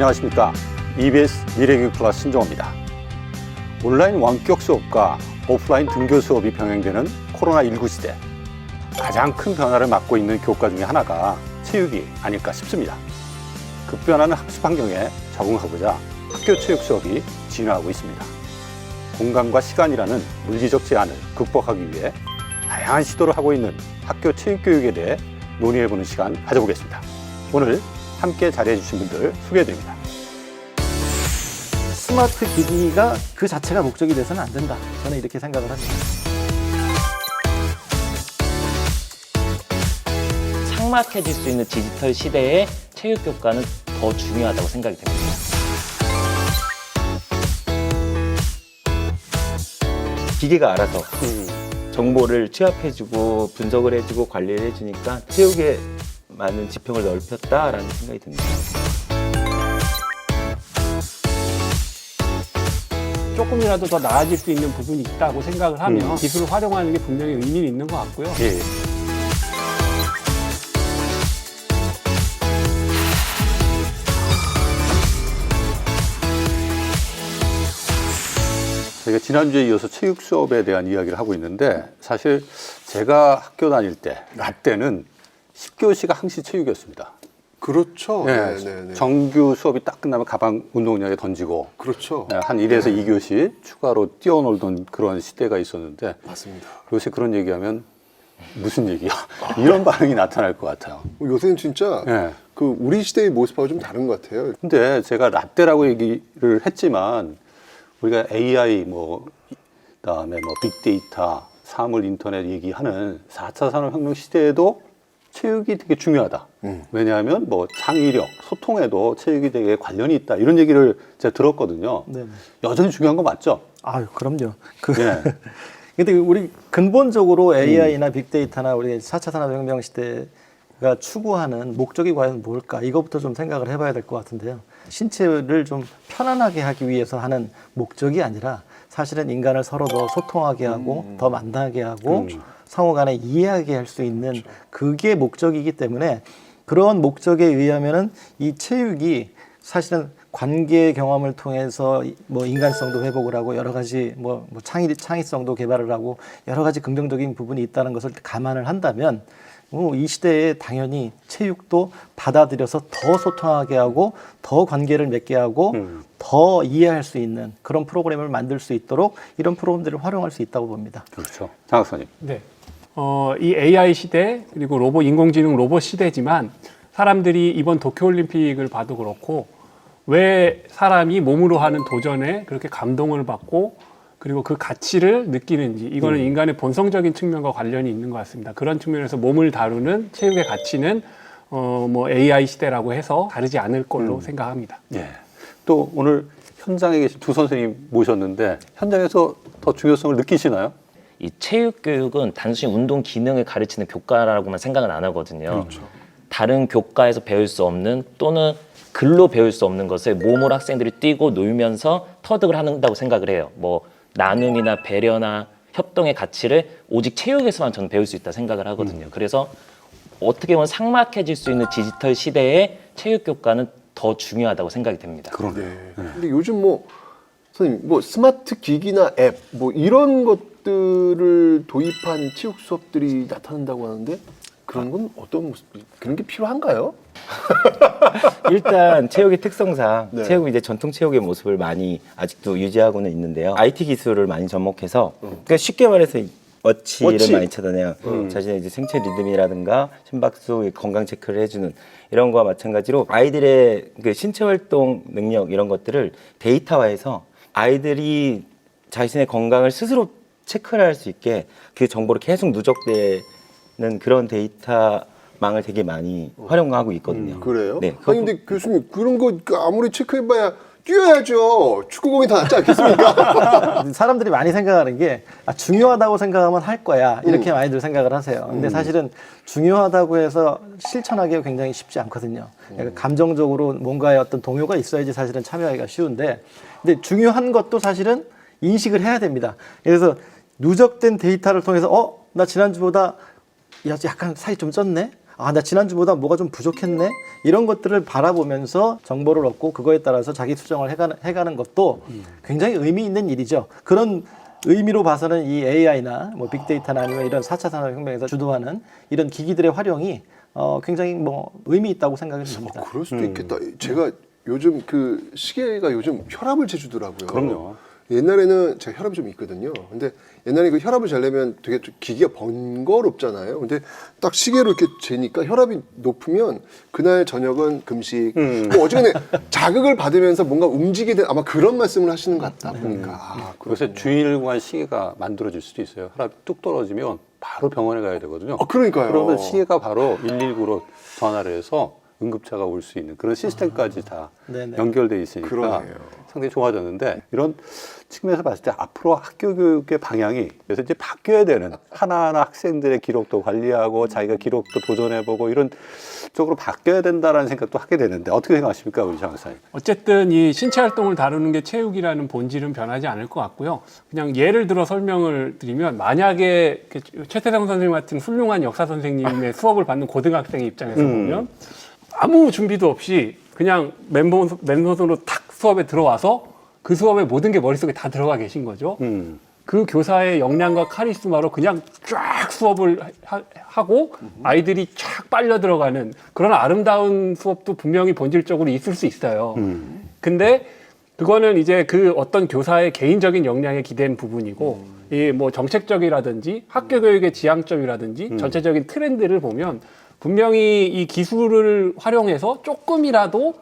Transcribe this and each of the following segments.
안녕하십니까. EBS 미래교육 플러스 신종호입니다. 온라인 원격 수업과 오프라인 등교 수업이 병행되는 코로나19 시대, 가장 큰 변화를 맞고 있는 교과 중에 하나가 체육이 아닐까 싶습니다. 급변하는 학습 환경에 적응하고자 학교 체육 수업이 진화하고 있습니다. 공간과 시간이라는 물리적 제한을 극복하기 위해 다양한 시도를 하고 있는 학교 체육 교육에 대해 논의해보는 시간 가져보겠습니다. 오늘 함께 자리해 주신 분들 소개해드립니다. 스마트 기기가 그 자체가 목적이 돼서는 안 된다. 저는 이렇게 생각을 합니다. 삭막해질 수 있는 디지털 시대에 체육 교과는 더 중요하다고 생각이 됩니다. 기계가 알아서 정보를 취합해주고 분석을 해주고 관리를 해주니까 체육에 많은 지평을 넓혔다라는 생각이 듭니다. 조금이라도 더 나아질 수 있는 부분이 있다고 생각을 하면 기술을 활용하는 게 분명히 의미는 있는 것 같고요. 예. 저희가 지난주에 이어서 체육 수업에 대한 이야기를 하고 있는데, 사실 제가 학교 다닐 때, 나 때는 10교시가 항시 체육이었습니다. 그렇죠. 네, 네네네. 정규 수업이 딱 끝나면 가방 운동장에 던지고 그렇죠. 한 1에서 2교시 추가로 뛰어놀던 그런 시대가 있었는데, 맞습니다. 요새 그런 얘기하면 무슨 얘기야? 이런 반응이 나타날 것 같아요. 요새는 진짜 네. 그 우리 시대의 모습하고 좀 다른 것 같아요. 근데 제가 라떼라고 얘기를 했지만, 우리가 AI 그다음에 빅데이터, 사물 인터넷 얘기하는 4차 산업혁명 시대에도 체육이 되게 중요하다. 왜냐하면 창의력, 소통에도 체육이 되게 관련이 있다. 이런 얘기를 제가 들었거든요. 네. 여전히 중요한 거 맞죠? 아유, 그럼요. 네. 근데 우리 근본적으로 AI나 빅데이터나 우리 4차 산업혁명 시대가 추구하는 목적이 과연 뭘까? 이것부터 좀 생각을 해봐야 될 것 같은데요. 신체를 좀 편안하게 하기 위해서 하는 목적이 아니라 사실은 인간을 서로 더 소통하게 하고 더 만나게 하고 상호 간에 이해하게 할 수 있는 그게 목적이기 때문에 그런 목적에 의하면은 이 체육이 사실은 관계 경험을 통해서 인간성도 회복을 하고 여러 가지 창의성도 개발을 하고 여러 가지 긍정적인 부분이 있다는 것을 감안을 한다면 이 시대에 당연히 체육도 받아들여서 더 소통하게 하고 더 관계를 맺게 하고 더 이해할 수 있는 그런 프로그램을 만들 수 있도록 이런 프로그램들을 활용할 수 있다고 봅니다. 그렇죠. 장 학사님. 네. 이 AI 시대 그리고 인공지능 로봇 시대지만 사람들이 이번 도쿄올림픽을 봐도 그렇고 왜 사람이 몸으로 하는 도전에 그렇게 감동을 받고 그리고 그 가치를 느끼는지 이거는 인간의 본성적인 측면과 관련이 있는 것 같습니다. 그런 측면에서 몸을 다루는 체육의 가치는 AI 시대라고 해서 다르지 않을 걸로 생각합니다. 예. 또 오늘 현장에 계신 두 선생님 모셨는데 현장에서 더 중요성을 느끼시나요? 이 체육 교육은 단순히 운동 기능을 가르치는 교과라고만 생각은 안 하거든요. 그렇죠. 다른 교과에서 배울 수 없는 또는 글로 배울 수 없는 것을 몸으로 학생들이 뛰고 놀면서 터득을 한다고 생각을 해요. 나눔이나 배려나 협동의 가치를 오직 체육에서만 저는 배울 수 있다 생각을 하거든요. 그래서 어떻게 보면 삭막해질 수 있는 디지털 시대에 체육 교과는 더 중요하다고 생각이 됩니다. 그러네요. 네. 근데 요즘 선생님 스마트 기기나 앱 이런 것들을 도입한 체육 수업들이 나타난다고 하는데 그런 건 어떤 모습? 그런 게 필요한가요? 일단 체육의 특성상 네. 체육은 이제 전통 체육의 모습을 많이 아직도 유지하고는 있는데요. IT 기술을 많이 접목해서 그러니까 쉽게 말해서 워치를 많이 찾아내요. 자신의 이제 생체 리듬이라든가 심박수, 건강 체크를 해주는 이런 거와 마찬가지로 아이들의 그 신체 활동 능력 이런 것들을 데이터화해서 아이들이 자신의 건강을 스스로 체크를 할 수 있게 그 정보를 계속 누적되는 그런 데이터망을 되게 많이 활용하고 있거든요. 그래요? 네. 아니 근데 교수님 그런 거 아무리 체크해봐야 뛰어야죠. 축구공이 더 낫지 않겠습니까? 사람들이 많이 생각하는 게 중요하다고 생각하면 할 거야 이렇게 많이들 생각을 하세요. 근데 사실은 중요하다고 해서 실천하기가 굉장히 쉽지 않거든요. 그러니까 감정적으로 뭔가의 어떤 동요가 있어야지 사실은 참여하기가 쉬운데, 근데 중요한 것도 사실은 인식을 해야 됩니다. 그래서 누적된 데이터를 통해서 나 지난주보다 약간 살이 좀 쪘네? 아, 나 지난주보다 뭐가 좀 부족했네? 이런 것들을 바라보면서 정보를 얻고 그거에 따라서 자기 수정을 해가는 것도 굉장히 의미 있는 일이죠. 그런 의미로 봐서는 이 AI나 뭐 빅데이터나 아니면 이런 4차 산업혁명에서 주도하는 이런 기기들의 활용이 굉장히 뭐 의미 있다고 생각이 듭니다. 그럴 수도 있겠다. 제가 요즘 그 시계가 요즘 혈압을 재주더라고요. 그럼요. 옛날에는 제가 혈압이 좀 있거든요. 근데 옛날에 그 혈압을 재려면 되게 좀 기기가 번거롭잖아요. 근데 딱 시계로 이렇게 재니까 혈압이 높으면 그날 저녁은 금식. 뭐 어쨌든 자극을 받으면서 뭔가 움직이게 된 아마 그런 말씀을 하시는 것 같다 보니까. 아, 요새 주일간 시계가 만들어질 수도 있어요. 혈압이 뚝 떨어지면 바로 병원에 가야 되거든요. 그러니까요. 그러면 시계가 바로 119로 전화를 해서 응급차가 올 수 있는 그런 시스템까지 다 네네. 연결돼 있으니까 그러네요. 상당히 좋아졌는데 이런 측면에서 봤을 때 앞으로 학교 교육의 방향이 그래서 이제 바뀌어야 되는 하나하나 학생들의 기록도 관리하고 자기가 기록도 도전해보고 이런 쪽으로 바뀌어야 된다라는 생각도 하게 되는데 어떻게 생각하십니까, 우리 장 박사님? 어쨌든 이 신체 활동을 다루는 게 체육이라는 본질은 변하지 않을 것 같고요. 그냥 예를 들어 설명을 드리면 만약에 최태성 선생님 같은 훌륭한 역사 선생님의 수업을 받는 고등학생의 입장에서 보면 아무 준비도 없이 그냥 맨손으로 탁 수업에 들어와서 그 수업의 모든 게 머릿속에 다 들어가 계신 거죠. 그 교사의 역량과 카리스마로 그냥 쫙 수업을 하고 아이들이 쫙 빨려 들어가는 그런 아름다운 수업도 분명히 본질적으로 있을 수 있어요. 근데 그거는 이제 그 어떤 교사의 개인적인 역량에 기댄 부분이고 이 뭐 정책적이라든지 학교 교육의 지향점이라든지 전체적인 트렌드를 보면 분명히 이 기술을 활용해서 조금이라도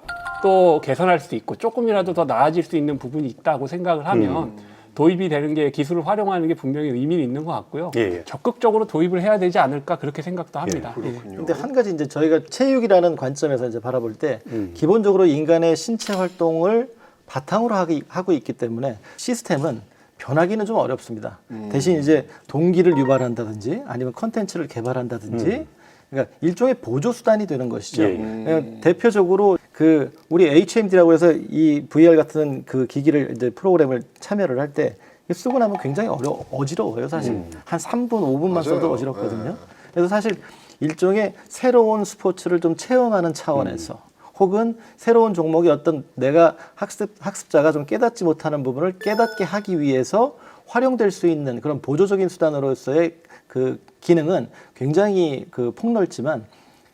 또 개선할 수 있고 조금이라도 더 나아질 수 있는 부분이 있다고 생각을 하면 도입이 되는 게 기술을 활용하는 게 분명히 의미는 있는 것 같고요. 예. 적극적으로 도입을 해야 되지 않을까 그렇게 생각도 합니다. 예. 근데 한 가지 이제 저희가 체육이라는 관점에서 이제 바라볼 때 기본적으로 인간의 신체 활동을 바탕으로 하고 있기 때문에 시스템은 변하기는 좀 어렵습니다. 대신 이제 동기를 유발한다든지 아니면 컨텐츠를 개발한다든지 그러니까 일종의 보조 수단이 되는 것이죠. 그러니까 대표적으로 그 우리 HMD라고 해서 이 VR 같은 그 기기를 이제 프로그램을 참여를 할 때 쓰고 나면 굉장히 어지러워요, 사실. 한 3분, 5분만 써도 어지럽거든요. 그래서 사실 일종의 새로운 스포츠를 좀 체험하는 차원에서 혹은 새로운 종목이 어떤 내가 학습자가 좀 깨닫지 못하는 부분을 깨닫게 하기 위해서 활용될 수 있는 그런 보조적인 수단으로서의 그 기능은 굉장히 그 폭넓지만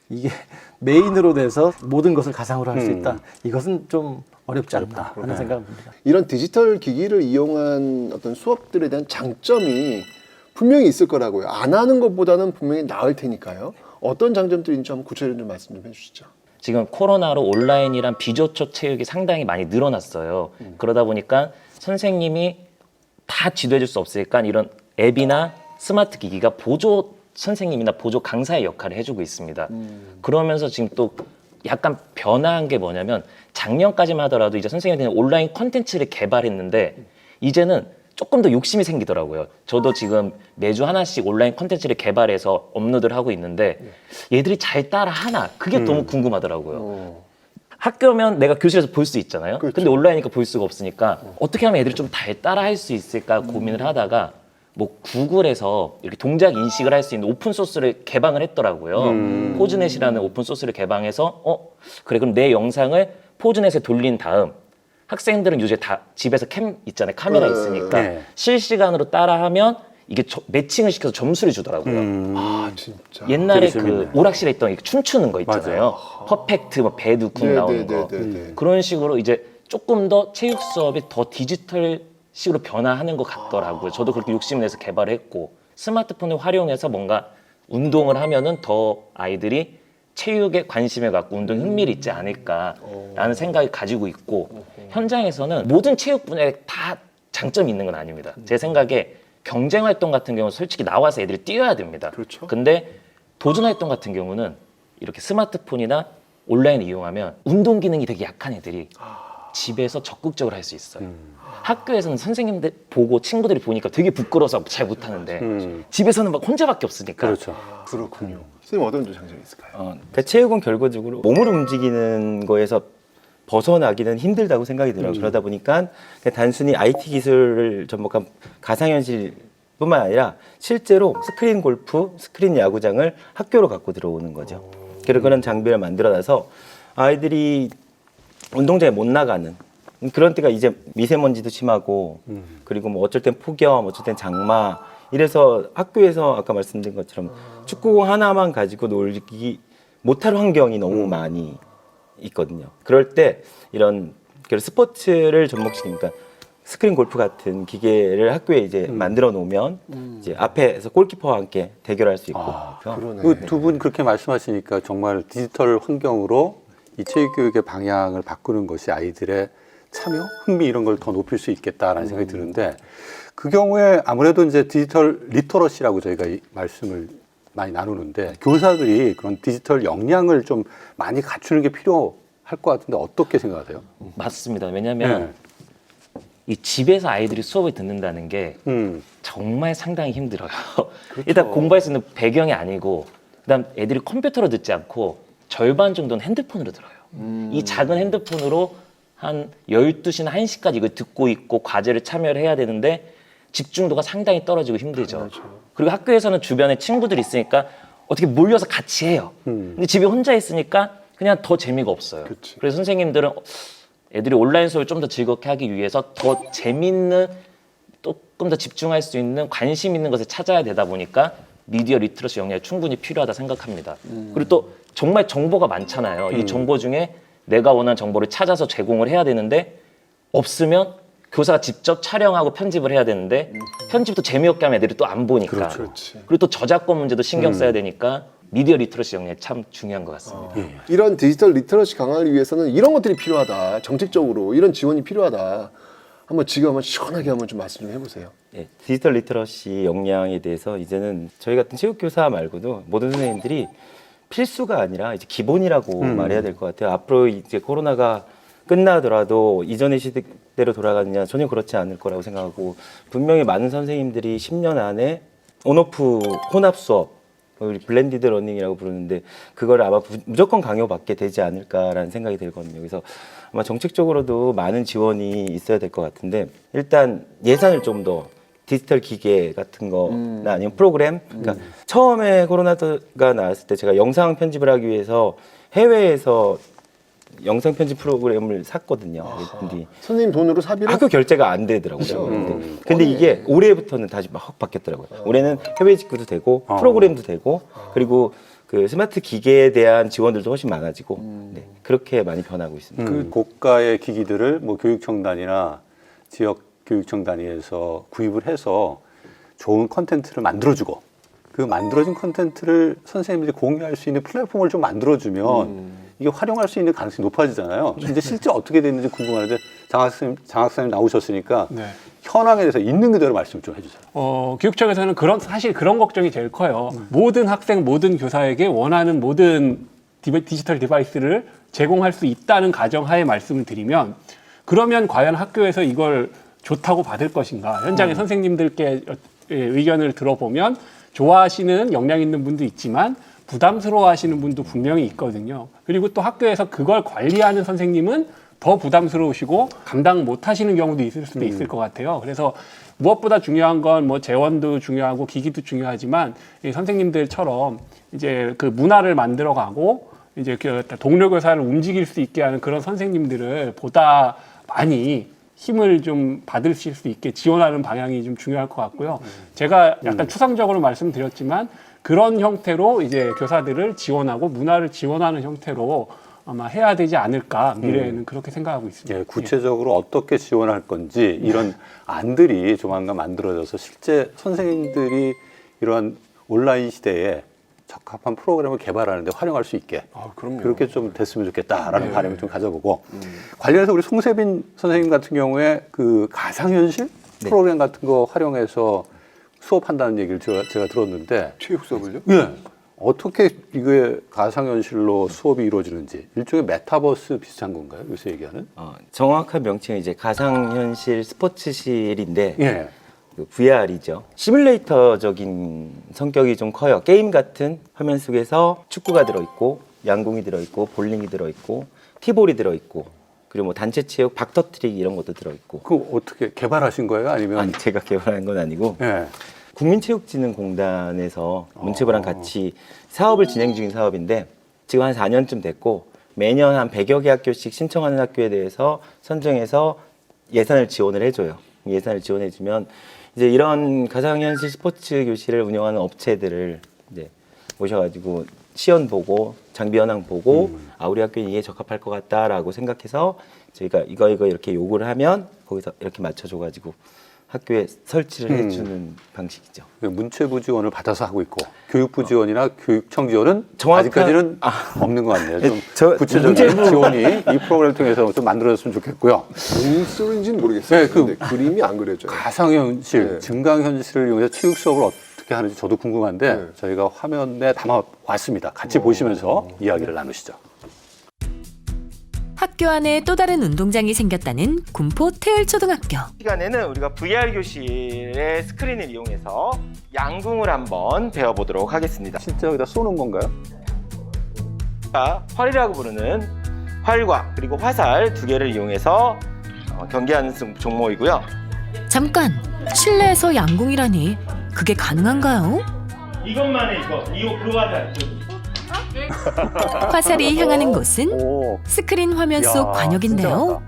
이게 메인으로 돼서 모든 것을 가상으로 할 수 있다. 이것은 좀 어렵지 않나 하는 생각을 듭니다. 이런 디지털 기기를 이용한 어떤 수업들에 대한 장점이 분명히 있을 거라고요. 안 하는 것보다는 분명히 나을 테니까요. 어떤 장점들인지 한번 구체적으로 좀 말씀 좀 해주시죠. 지금 코로나로 온라인이란 비접촉 체육이 상당히 많이 늘어났어요. 그러다 보니까 선생님이 다 지도해 줄 수 없으니까 이런 앱이나 스마트 기기가 보조 선생님이나 보조 강사의 역할을 해주고 있습니다. 그러면서 지금 또 약간 변화한 게 뭐냐면 작년까지만 하더라도 이제 선생님들은 온라인 콘텐츠를 개발했는데 이제는 조금 더 욕심이 생기더라고요. 저도 지금 매주 하나씩 온라인 콘텐츠를 개발해서 업로드를 하고 있는데 얘들이 잘 따라 하나 그게 너무 궁금하더라고요. 학교면 내가 교실에서 볼 수 있잖아요. 그렇죠. 근데 온라인이니까 볼 수가 없으니까 어떻게 하면 애들이 좀 잘 따라 할 수 있을까 고민을 하다가 뭐 구글에서 이렇게 동작 인식을 할 수 있는 오픈 소스를 개방을 했더라고요. 포즈넷이라는 오픈 소스를 개방해서 그래 그럼 내 영상을 포즈넷에 돌린 다음 학생들은 요새 다 집에서 캠 있잖아요. 카메라 있으니까 네. 실시간으로 따라하면 이게 매칭을 시켜서 점수를 주더라고요. 아 진짜. 옛날에 되게 그 재밌네요. 오락실에 있던 이렇게 춤추는 거 있잖아요. 퍼펙트, 뭐 배드 쿵 나오는 거. 그런 식으로 이제 조금 더 체육 수업이 더 디지털식으로 변화하는 것 같더라고요. 저도 그렇게 욕심내서 개발을 했고 스마트폰을 활용해서 뭔가 운동을 하면은 더 아이들이 체육에 관심을 갖고 운동 흥미를 있지 않을까라는 생각을 가지고 있고 현장에서는 모든 체육 분야에 다 장점이 있는 건 아닙니다. 제 생각에 경쟁 활동 같은 경우는 솔직히 나와서 애들이 뛰어야 됩니다. 그렇죠. 근데 도전 활동 같은 경우는 이렇게 스마트폰이나 온라인을 이용하면 운동 기능이 되게 약한 애들이 집에서 적극적으로 할 수 있어요. 학교에서는 선생님들 보고 친구들이 보니까 되게 부끄러워서 잘 못하는데 집에서는 막 혼자밖에 없으니까 그렇죠. 그렇군요. 선생님 어떤 장점이 있을까요? 그러니까 체육은 결과적으로 몸을 움직이는 거에서 벗어나기는 힘들다고 생각이 들어요. 그러다 보니까 그냥 단순히 IT 기술을 접목한 가상현실 뿐만 아니라 실제로 스크린 골프, 스크린 야구장을 학교로 갖고 들어오는 거죠. 그런 장비를 만들어놔서 아이들이 운동장에 못 나가는 그런 때가 이제 미세먼지도 심하고 그리고 뭐 어쩔 땐 폭염, 어쩔 땐 장마 이래서 학교에서 아까 말씀드린 것처럼 축구공 하나만 가지고 놀기 못할 환경이 너무 많이 있거든요. 그럴 때 이런 스포츠를 접목시키니까 스크린 골프 같은 기계를 학교에 이제 만들어 놓으면 이제 앞에서 골키퍼와 함께 대결할 수 있고. 그러네. 그 두 분 그렇게 말씀하시니까 정말 디지털 환경으로 이 체육교육의 방향을 바꾸는 것이 아이들의 참여, 흥미 이런 걸 더 높일 수 있겠다라는 생각이 드는데 그 경우에 아무래도 이제 디지털 리터러시라고 저희가 이 말씀을 많이 나누는데 교사들이 그런 디지털 역량을 좀 많이 갖추는 게 필요할 것 같은데 어떻게 생각하세요? 맞습니다. 왜냐하면 이 집에서 아이들이 수업을 듣는다는 게 정말 상당히 힘들어요. 일단 공부할 수 있는 배경이 아니고 그다음 애들이 컴퓨터로 듣지 않고 절반 정도는 핸드폰으로 들어요. 이 작은 핸드폰으로 한 12시나 1시까지 이걸 듣고 있고 과제를 참여를 해야 되는데 집중도가 상당히 떨어지고 힘들죠. 그리고 학교에서는 주변에 친구들이 있으니까 어떻게 몰려서 같이 해요. 근데 집에 혼자 있으니까 그냥 더 재미가 없어요. 그치. 그래서 선생님들은 애들이 온라인 수업을 좀 더 즐겁게 하기 위해서 더 재밌는 조금 더 집중할 수 있는 관심 있는 것을 찾아야 되다 보니까 미디어 리트러시 역량이 충분히 필요하다 생각합니다. 그리고 또 정말 정보가 많잖아요. 이 정보 중에 내가 원하는 정보를 찾아서 제공을 해야 되는데 없으면 교사가 직접 촬영하고 편집을 해야 되는데 편집도 재미없게 하면 애들이 또 안 보니까 그렇지. 그리고 또 저작권 문제도 신경 써야 되니까 미디어 리트러시 역량이 참 중요한 것 같습니다. 이런 디지털 리터러시 강화를 위해서는 이런 것들이 필요하다. 정책적으로 이런 지원이 필요하다. 한번 지금 한번 시원하게 한번 좀 말씀 좀 해보세요. 예, 디지털 리터러시 역량에 대해서 이제는 저희 같은 체육교사 말고도 모든 선생님들이 필수가 아니라 이제 기본이라고 말해야 될 것 같아요. 앞으로 이제 코로나가 끝나더라도 이전의 시대대로 돌아가느냐 전혀 그렇지 않을 거라고 생각하고 분명히 많은 선생님들이 10년 안에 온오프 혼합 수업 우리 블렌디드 러닝이라고 부르는데 그걸 아마 무조건 강요받게 되지 않을까라는 생각이 들거든요. 그래서 아마 정책적으로도 많은 지원이 있어야 될 것 같은데 일단 예산을 좀 더 디지털 기계 같은 거나 아니면 프로그램 그러니까 처음에 코로나가 나왔을 때 제가 영상 편집을 하기 위해서 해외에서 영상 편집 프로그램을 샀거든요. 근데 선생님 돈으로 사비로? 학교 결제가 안 되더라고요. 근데 이게 올해부터는 다시 막 확 바뀌었더라고요. 올해는 해외 직구도 되고 프로그램도 되고 그리고 그 스마트 기계에 대한 지원들도 훨씬 많아지고 네, 그렇게 많이 변하고 있습니다. 그 고가의 기기들을 뭐 교육청 단위나 지역 교육청 단위에서 구입을 해서 좋은 컨텐츠를 만들어주고 그 만들어진 컨텐츠를 선생님들이 공유할 수 있는 플랫폼을 좀 만들어주면 이게 활용할 수 있는 가능성이 높아지잖아요. 근데 실제 어떻게 됐는지 궁금한데 장학사님 나오셨으니까 네. 현황에 대해서 있는 그대로 말씀 좀 해주세요. 교육청에서는 사실 그런 걱정이 제일 커요. 모든 학생, 모든 교사에게 원하는 모든 디지털 디바이스를 제공할 수 있다는 가정하에 말씀을 드리면 그러면 과연 학교에서 이걸 좋다고 받을 것인가? 현장의 선생님들께 의견을 들어보면 좋아하시는 역량 있는 분도 있지만 부담스러워하시는 분도 분명히 있거든요. 그리고 또 학교에서 그걸 관리하는 선생님은 더 부담스러우시고 감당 못하시는 경우도 있을 수도 있을 것 같아요. 그래서 무엇보다 중요한 건 뭐 재원도 중요하고 기기도 중요하지만 이 선생님들처럼 이제 그 문화를 만들어가고 이제 그 동료 교사를 움직일 수 있게 하는 그런 선생님들을 보다 많이 힘을 좀 받으실 수 있게 지원하는 방향이 좀 중요할 것 같고요. 제가 약간 추상적으로 말씀드렸지만 그런 형태로 이제 교사들을 지원하고 문화를 지원하는 형태로 아마 해야 되지 않을까 미래에는 그렇게 생각하고 있습니다. 예, 구체적으로 어떻게 지원할 건지 이런 안들이 조만간 만들어져서 실제 선생님들이 이러한 온라인 시대에 적합한 프로그램을 개발하는데 활용할 수 있게 그럼요. 그렇게 좀 됐으면 좋겠다라는 바람을 좀 가져보고 관련해서 우리 송세빈 선생님 같은 경우에 그 가상현실 프로그램 같은 거 활용해서 수업한다는 얘기를 제가 들었는데 체육 수업을요? 예. 어떻게 이게 가상현실로 수업이 이루어지는지 일종의 메타버스 비슷한 건가요? 요새 얘기하는? 정확한 명칭은 이제 가상현실 스포츠실인데 예. 그 VR이죠. 시뮬레이터적인 성격이 좀 커요. 게임 같은 화면 속에서 축구가 들어있고 양궁이 들어있고 볼링이 들어있고 티볼이 들어있고 그리고 뭐 단체 체육 박터트리기 이런 것도 들어있고 그 어떻게 개발하신 거예요? 아니면 아니 제가 개발한 건 아니고 예. 국민체육진흥공단에서 문체부랑 같이 사업을 진행 중인 사업인데 지금 한 4년쯤 됐고 매년 한 100여 개 학교씩 신청하는 학교에 대해서 선정해서 예산을 지원을 해줘요. 예산을 지원해주면 이제 이런 가상현실 스포츠 교실을 운영하는 업체들을 이제 모셔가지고 시연 보고 장비 현황 보고 우리 학교에 이게 적합할 것 같다라고 생각해서 저희가 이거 이렇게 요구를 하면 거기서 이렇게 맞춰줘가지고 학교에 설치를 해주는 방식이죠. 문체부 지원을 받아서 하고 있고 교육부 지원이나 교육청 지원은 정확한- 아직까지는 없는 것 같네요. 좀 저- 구체적인 지원이 이 프로그램을 통해서 좀 만들어졌으면 좋겠고요. 무슨 소리인지는 모르겠어요. 네, 근데 그림이 안 그려져요. 가상현실, 네. 증강현실을 이용해서 체육 수업을 어떻게 하는지 저도 궁금한데 네. 저희가 화면에 담아왔습니다. 같이 보시면서 이야기를 나누시죠. 학교 안에 또 다른 운동장이 생겼다는 군포 태을초등학교. 시간에는 우리가 VR 교실의 스크린을 이용해서 양궁을 한번 배워보도록 하겠습니다. 진짜 여기다 쏘는 건가요? 활이라고 부르는 활과 그리고 화살 두 개를 이용해서 경기하는 종목이고요. 잠깐, 실내에서 양궁이라니 그게 가능한가요? 이것만 해 그 화살. 화살이 향하는 곳은 오, 스크린 화면 속 야, 진짜 관역인데요. 많다.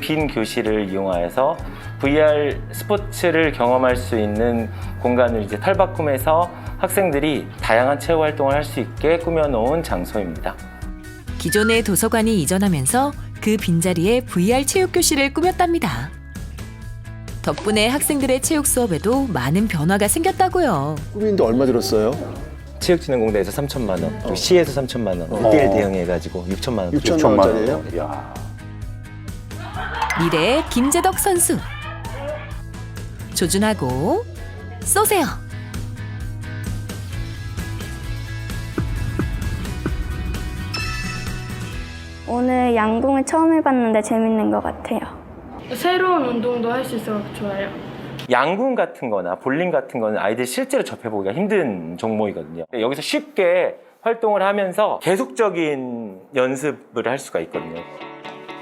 빈 교실을 이용하여서 VR 스포츠를 경험할 수 있는 공간을 이제 탈바꿈해서 학생들이 다양한 체육 활동을 할 수 있게 꾸며놓은 장소입니다. 기존의 도서관이 이전하면서 그 빈자리에 VR 체육교실을 꾸몄답니다. 덕분에 학생들의 체육 수업에도 많은 변화가 생겼다고요. 꾸미는데 얼마 들었어요? 체육진흥공단에서 3천만 원, 그리고 시에서 3천만 원, 1대1 대응해가지고 6천만 원. 6천만 원짜리예요? 이야. 미래의 김재덕 선수. 조준하고 쏘세요. 오늘 양궁을 처음 해봤는데 재밌는 것 같아요. 새로운 운동도 할 수 있어서 좋아요. 양궁 같은 거나 볼링 같은 거는 아이들이 실제로 접해보기가 힘든 종목이거든요. 여기서 쉽게 활동을 하면서 계속적인 연습을 할 수가 있거든요.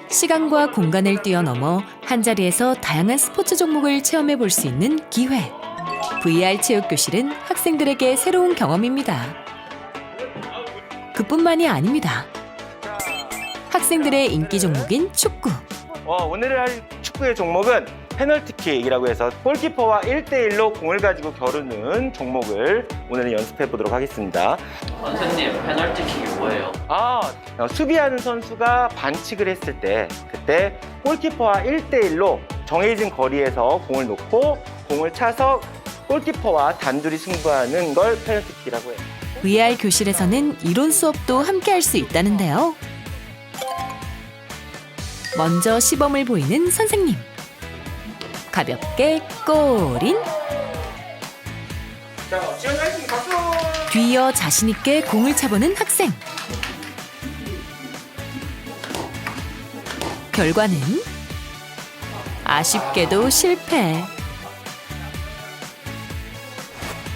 시간과 공간을 뛰어넘어 한자리에서 다양한 스포츠 종목을 체험해 볼 수 있는 기회. VR 체육교실은 학생들에게 새로운 경험입니다. 그뿐만이 아닙니다. 학생들의 인기 종목인 축구. 오늘 할 축구의 종목은 페널티킥이라고 해서 골키퍼와 1대1로 공을 가지고 겨루는 종목을 오늘은 연습해 보도록 하겠습니다. 선생님, 페널티킥이 뭐예요? 수비하는 선수가 반칙을 했을 때 그때 골키퍼와 1대1로 정해진 거리에서 공을 놓고 공을 차서 골키퍼와 단둘이 승부하는 걸 페널티킥이라고 해요. VR 교실에서는 이론 수업도 함께 할 수 있다는데요. 먼저 시범을 보이는 선생님. 가볍게 꼬린. 뒤이어 자신있게 공을 차보는 학생. 결과는 아쉽게도 실패.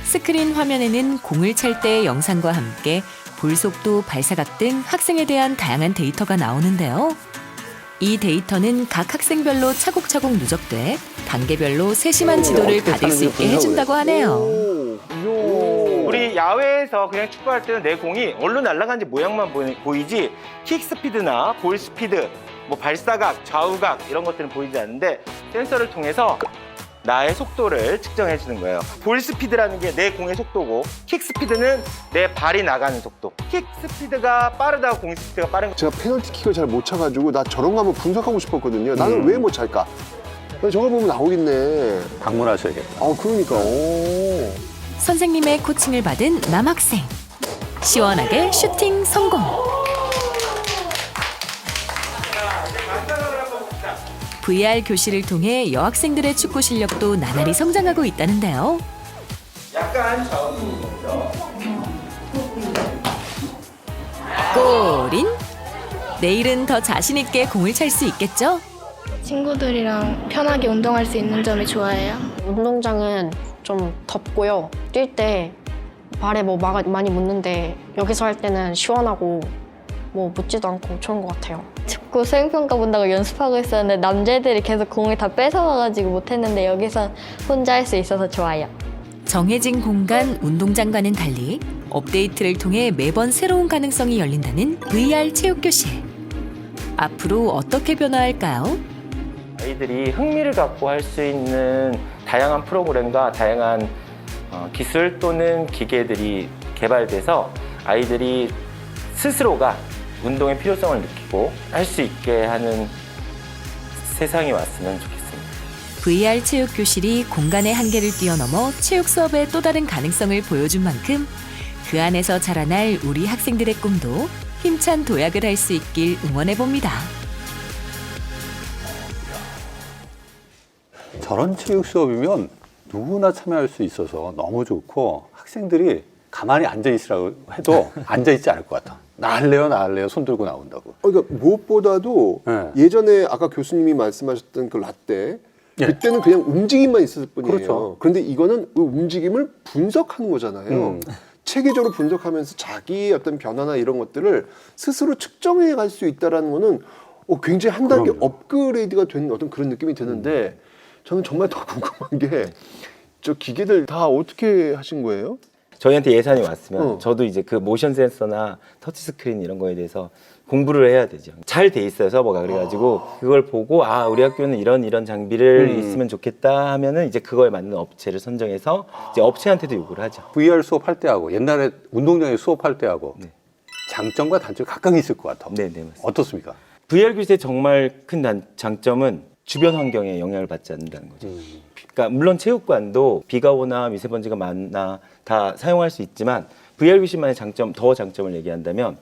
스크린 화면에는 공을 찰 때의 영상과 함께 볼 속도, 발사각 등 학생에 대한 다양한 데이터가 나오는데요. 이 데이터는 각 학생별로 차곡차곡 누적돼 단계별로 세심한 지도를 받을 수 있게 해준다고 하네요. 우리 야외에서 그냥 축구할 때는 내 공이 어디로 날아가는지 모양만 보이지 킥 스피드나 볼 스피드, 뭐 발사각, 좌우각 이런 것들은 보이지 않는데 센서를 통해서 나의 속도를 측정해 주는 거예요. 볼 스피드라는 게 내 공의 속도고 킥 스피드는 내 발이 나가는 속도. 킥 스피드가 빠르다고 공 스피드가 빠른 거. 제가 페널티킥을 잘 못 차가지고 나 저런 거 한번 분석하고 싶었거든요. 나는 왜 못 찰까? 저걸 보면 나오겠네. 방문하셔야겠다. 그러니까. 오. 선생님의 코칭을 받은 남학생. 시원하게 슈팅 성공. VR 교실을 통해 여학생들의 축구 실력도 나날이 성장하고 있다는데요. 약간 좌우죠. 골인. 내일은 더 자신 있게 공을 찰 수 있겠죠? 친구들이랑 편하게 운동할 수 있는 점이 좋아요. 운동장은 좀 덥고요. 뛸 때 발에 뭐 많이 묻는데 여기서 할 때는 시원하고 뭐 묻지도 않고 좋은 것 같아요. 축구 수행평가 본다고 연습하고 있었는데 남자애들이 계속 공을 다 뺏어와가지고 못했는데 여기서 혼자 할 수 있어서 좋아요. 정해진 공간 운동장과는 달리 업데이트를 통해 매번 새로운 가능성이 열린다는 VR 체육교실. 앞으로 어떻게 변화할까요? 아이들이 흥미를 갖고 할 수 있는 다양한 프로그램과 다양한 기술 또는 기계들이 개발돼서 아이들이 스스로가 운동의 필요성을 느끼고 할 수 있게 하는 세상이 왔으면 좋겠습니다. VR 체육교실이 공간의 한계를 뛰어넘어 체육 수업의 또 다른 가능성을 보여준 만큼 그 안에서 자라날 우리 학생들의 꿈도 힘찬 도약을 할 수 있길 응원해봅니다. 저런 체육 수업이면 누구나 참여할 수 있어서 너무 좋고 학생들이 가만히 앉아 있으라고 해도 앉아 있지 않을 것 같아. 나 할래요 손 들고 나온다고. 그러니까 무엇보다도 네. 예전에 아까 교수님이 말씀하셨던 그 라떼 예. 그때는 그냥 움직임만 있었을 뿐이에요. 그렇죠. 그런데 이거는 그 움직임을 분석하는 거잖아요. 체계적으로 분석하면서 자기의 어떤 변화나 이런 것들을 스스로 측정해 갈 수 있다는 거는 굉장히 한 단계 그럼요. 업그레이드가 되는 어떤 그런 느낌이 드는데 저는 정말 더 궁금한 게 저 기계들 다 어떻게 하신 거예요? 저희한테 예산이 왔으면 어. 저도 이제 그 모션 센서나 터치 스크린 이런 거에 대해서 공부를 해야 되죠. 잘 돼 있어요, 서버가. 그래가지고 그걸 보고 우리 학교는 이런 장비를 있으면 좋겠다 하면은 이제 그거에 맞는 업체를 선정해서 이제 업체한테도 요구를 하죠. VR 수업할 때하고 옛날에 운동장에 수업할 때하고 네. 장점과 단점이 각각 있을 것 같아. 네, 맞습니다. 어떻습니까? VR 교실의 정말 큰 장점은 주변 환경에 영향을 받지 않는다는 거죠. 그러니까 물론 체육관도 비가 오나 미세먼지가 많나 다 사용할 수 있지만 VR 교실만의 장점을 얘기한다면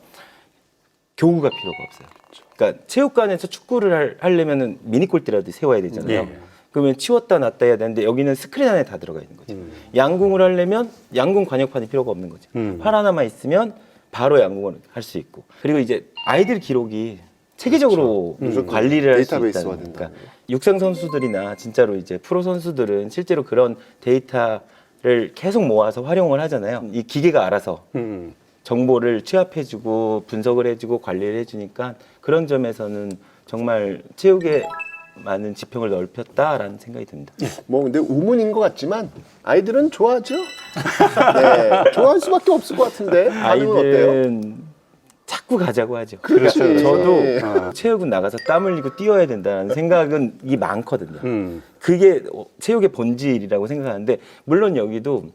교구가 필요가 없어요. 그러니까 체육관에서 축구를 하려면은 미니 골대라도 세워야 되잖아요. 예. 그러면 치웠다 놨다 해야 되는데 여기는 스크린 안에 다 들어가 있는 거죠. 양궁을 하려면 양궁 관역판이 필요가 없는 거죠. 활 하나만 있으면 바로 양궁을 할 수 있고. 그리고 이제 아이들 기록이 체계적으로 관리를 할 수 데이터베이스화 있다는 된다. 그러니까 육상 선수들이나 진짜로 이제 프로 선수들은 실제로 그런 데이터를 계속 모아서 활용을 하잖아요. 이 기계가 알아서 정보를 취합해주고 분석을 해주고 관리를 해주니까 그런 점에서는 정말 체육에 많은 지평을 넓혔다라는 생각이 듭니다. 뭐 근데 우문인 것 같지만 아이들은 좋아하죠. 네, 좋아할 수밖에 없을 것 같은데 반응은 어때요? 아이들은 자꾸 가자고 하죠. 그렇죠. 저도 체육은 나가서 땀 흘리고 뛰어야 된다는 생각은 이 많거든요. 그게 체육의 본질이라고 생각하는데 물론 여기도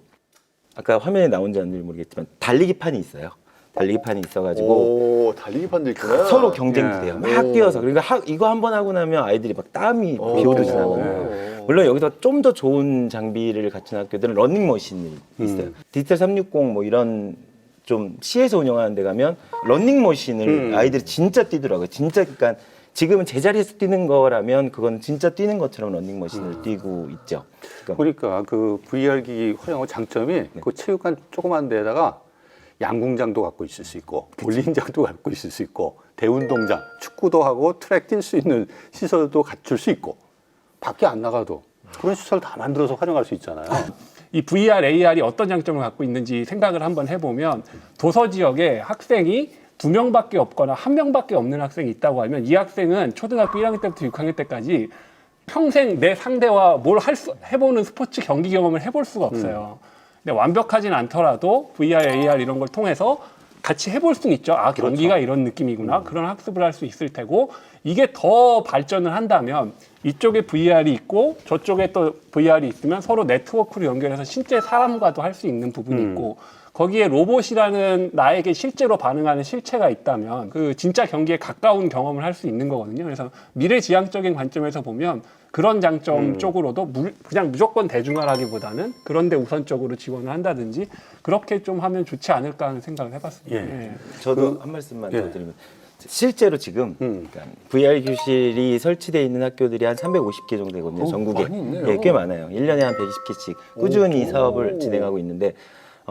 아까 화면에 나온지 안 나온지 모르겠지만 달리기판이 있어요. 달리기판이 있어가지고 달리기판도 있구나. 서로 경쟁도 돼요. 막 오. 뛰어서 그러니까 이거 한 번 하고 나면 아이들이 막 땀이 비 오듯이 나거든요. 오. 물론 여기서 좀 더 좋은 장비를 갖춘 학교들은 러닝머신이 있어요. 디지털 360 뭐 이런 좀 시에서 운영하는 데 가면 러닝머신을 아이들이 진짜 뛰더라고요. 진짜 그러니까 지금은 제자리에서 뛰는 거라면 그건 진짜 뛰는 것처럼 러닝머신을 뛰고 있죠. 그러니까 그 VR 기기 활용의 장점이 그 체육관 조그만 데다가 양궁장도 갖고 있을 수 있고 볼링장도 갖고 있을 수 있고 대운동장, 축구도 하고 트랙 뛸 수 있는 시설도 갖출 수 있고 밖에 안 나가도 그런 시설 다 만들어서 활용할 수 있잖아요. 이 VR, AR이 어떤 장점을 갖고 있는지 생각을 한번 해보면 도서 지역에 학생이 2명밖에 없거나 1명밖에 없는 학생이 있다고 하면 이 학생은 초등학교 1학년 때부터 6학년 때까지 평생 내 상대와 뭘 해보는 스포츠 경기 경험을 해볼 수가 없어요. 근데 완벽하진 않더라도 VR, AR 이런 걸 통해서 같이 해볼 수는 있죠. 경기가 이런 느낌이구나. 그런 학습을 할 수 있을 테고 이게 더 발전을 한다면 이쪽에 VR이 있고 저쪽에 또 VR이 있으면 서로 네트워크로 연결해서 실제 사람과도 할 수 있는 부분이 있고 거기에 로봇이라는 나에게 실제로 반응하는 실체가 있다면 그 진짜 경기에 가까운 경험을 할 수 있는 거거든요. 그래서 미래지향적인 관점에서 보면 그런 장점 쪽으로도 그냥 무조건 대중화라기보다는 그런 데 우선적으로 지원을 한다든지 그렇게 좀 하면 좋지 않을까 하는 생각을 해봤습니다. 예. 저도 한 말씀만 더 드리면 실제로 지금 그러니까 VR 교실이 설치되어 있는 학교들이 한 350개 정도 되거든요. 전국에. 많이 있네요. 예, 꽤 많아요. 1년에 한 120개씩 꾸준히 사업을 진행하고 있는데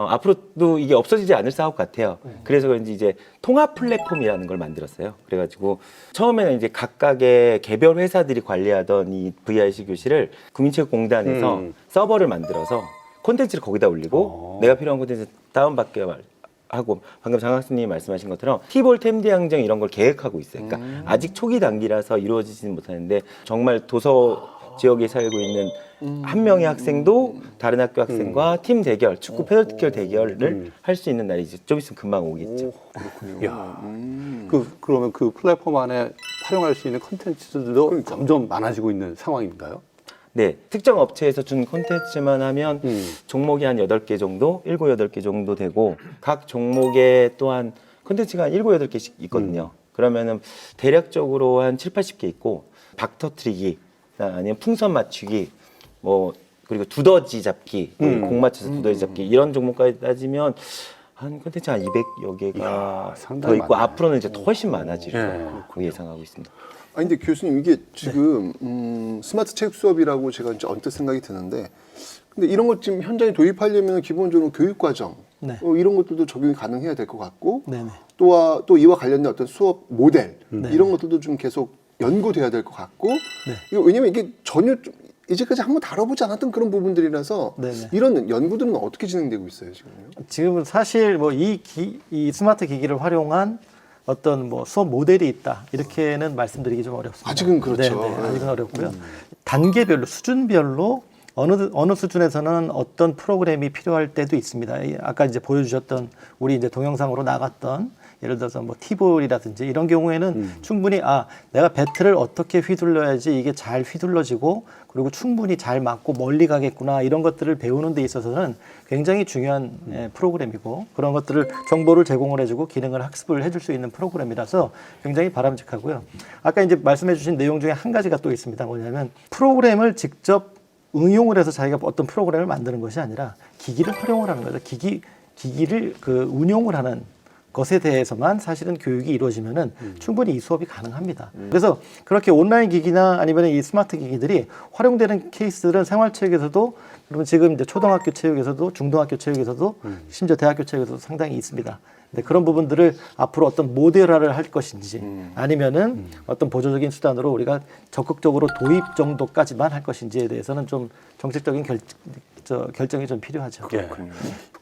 앞으로도 이게 없어지지 않을 사업 같아요. 그래서 그런지 이제 통합 플랫폼이라는 걸 만들었어요. 그래가지고 처음에는 이제 각각의 개별 회사들이 관리하던 이 VRC 교실을 국민체육공단에서 서버를 만들어서 콘텐츠를 거기다 올리고 내가 필요한 콘텐츠 다운받게 하고 방금 장 학생님이 말씀하신 것처럼 티볼 템디 항쟁 이런 걸 계획하고 있어요. 그러니까 아직 초기 단계라서 이루어지지는 못하는데 정말 도서 지역에 살고 있는 한 명의 학생도 다른 학교 학생과 팀 대결, 축구 페널티킥 대결을 할 수 있는 날이 이제 좀 있으면 금방 오겠죠. 야, 그러면 그 플랫폼 안에 활용할 수 있는 콘텐츠들도 점점 많아지고 있는 상황인가요? 네, 특정 업체에서 준 콘텐츠만 하면 종목이 한 8개 정도, 7, 8개 정도 되고 각 종목에 또한 콘텐츠가 한 7, 8개씩 있거든요. 그러면은 대략적으로 한 7, 80개 있고 박 터트리기, 아니면 풍선 맞추기, 뭐 그리고 두더지 잡기, 공 맞춰서 두더지 잡기 이런 종목까지 따지면 한 콘텐츠 한 200여 개가 이야, 더 상당히 있고 많네요. 앞으로는 이제 더 훨씬 많아질 예. 거라고 예상하고 있습니다. 아니 근데 교수님 이게 지금 스마트 체육 수업이라고 제가 이제 언뜻 생각이 드는데 근데 이런 것 지금 현장에 도입하려면 기본적으로 교육 과정 네. 이런 것들도 적용이 가능해야 될 것 같고 네네. 또 이와 관련된 어떤 수업 모델 이런 것들도 좀 계속 연구돼야 될 것 같고 이거 왜냐면 이게 전혀 좀 이제까지 한번 다뤄보지 않았던 그런 부분들이라서 네네. 이런 연구들은 어떻게 진행되고 있어요 지금요? 지금은 사실 뭐 이 스마트 기기를 활용한 어떤 뭐 수업 모델이 있다 이렇게는 말씀드리기 좀 어렵습니다. 아직은 그렇죠. 네, 아직은 어렵고요. 단계별로 수준별로 어느 수준에서는 어떤 프로그램이 필요할 때도 있습니다. 아까 이제 보여주셨던 우리 이제 동영상으로 나갔던 예를 들어서 뭐 티볼이라든지 이런 경우에는 충분히 내가 배트를 어떻게 휘둘러야지 이게 잘 휘둘러지고 그리고 충분히 잘 맞고 멀리 가겠구나 이런 것들을 배우는 데 있어서는 굉장히 중요한 프로그램이고 그런 것들을 정보를 제공을 해주고 기능을 학습을 해줄 수 있는 프로그램이라서 굉장히 바람직하고요. 아까 이제 말씀해주신 내용 중에 한 가지가 또 있습니다. 뭐냐면 프로그램을 직접 응용을 해서 자기가 어떤 프로그램을 만드는 것이 아니라 기기를 활용을 하는 거죠. 기기를 운용을 하는 것에 대해서만 사실은 교육이 이루어지면은 충분히 이 수업이 가능합니다. 그래서 그렇게 온라인 기기나 아니면 이 스마트 기기들이 활용되는 케이스들은 생활체육에서도 그러면 지금 이제 초등학교 체육에서도 중등학교 체육에서도 심지어 대학교 체육에서도 상당히 있습니다. 근데 그런 부분들을 앞으로 어떤 모델화를 할 것인지 아니면은 어떤 보조적인 수단으로 우리가 적극적으로 도입 정도까지만 할 것인지에 대해서는 좀 정책적인 결정이 좀 필요하죠. 예.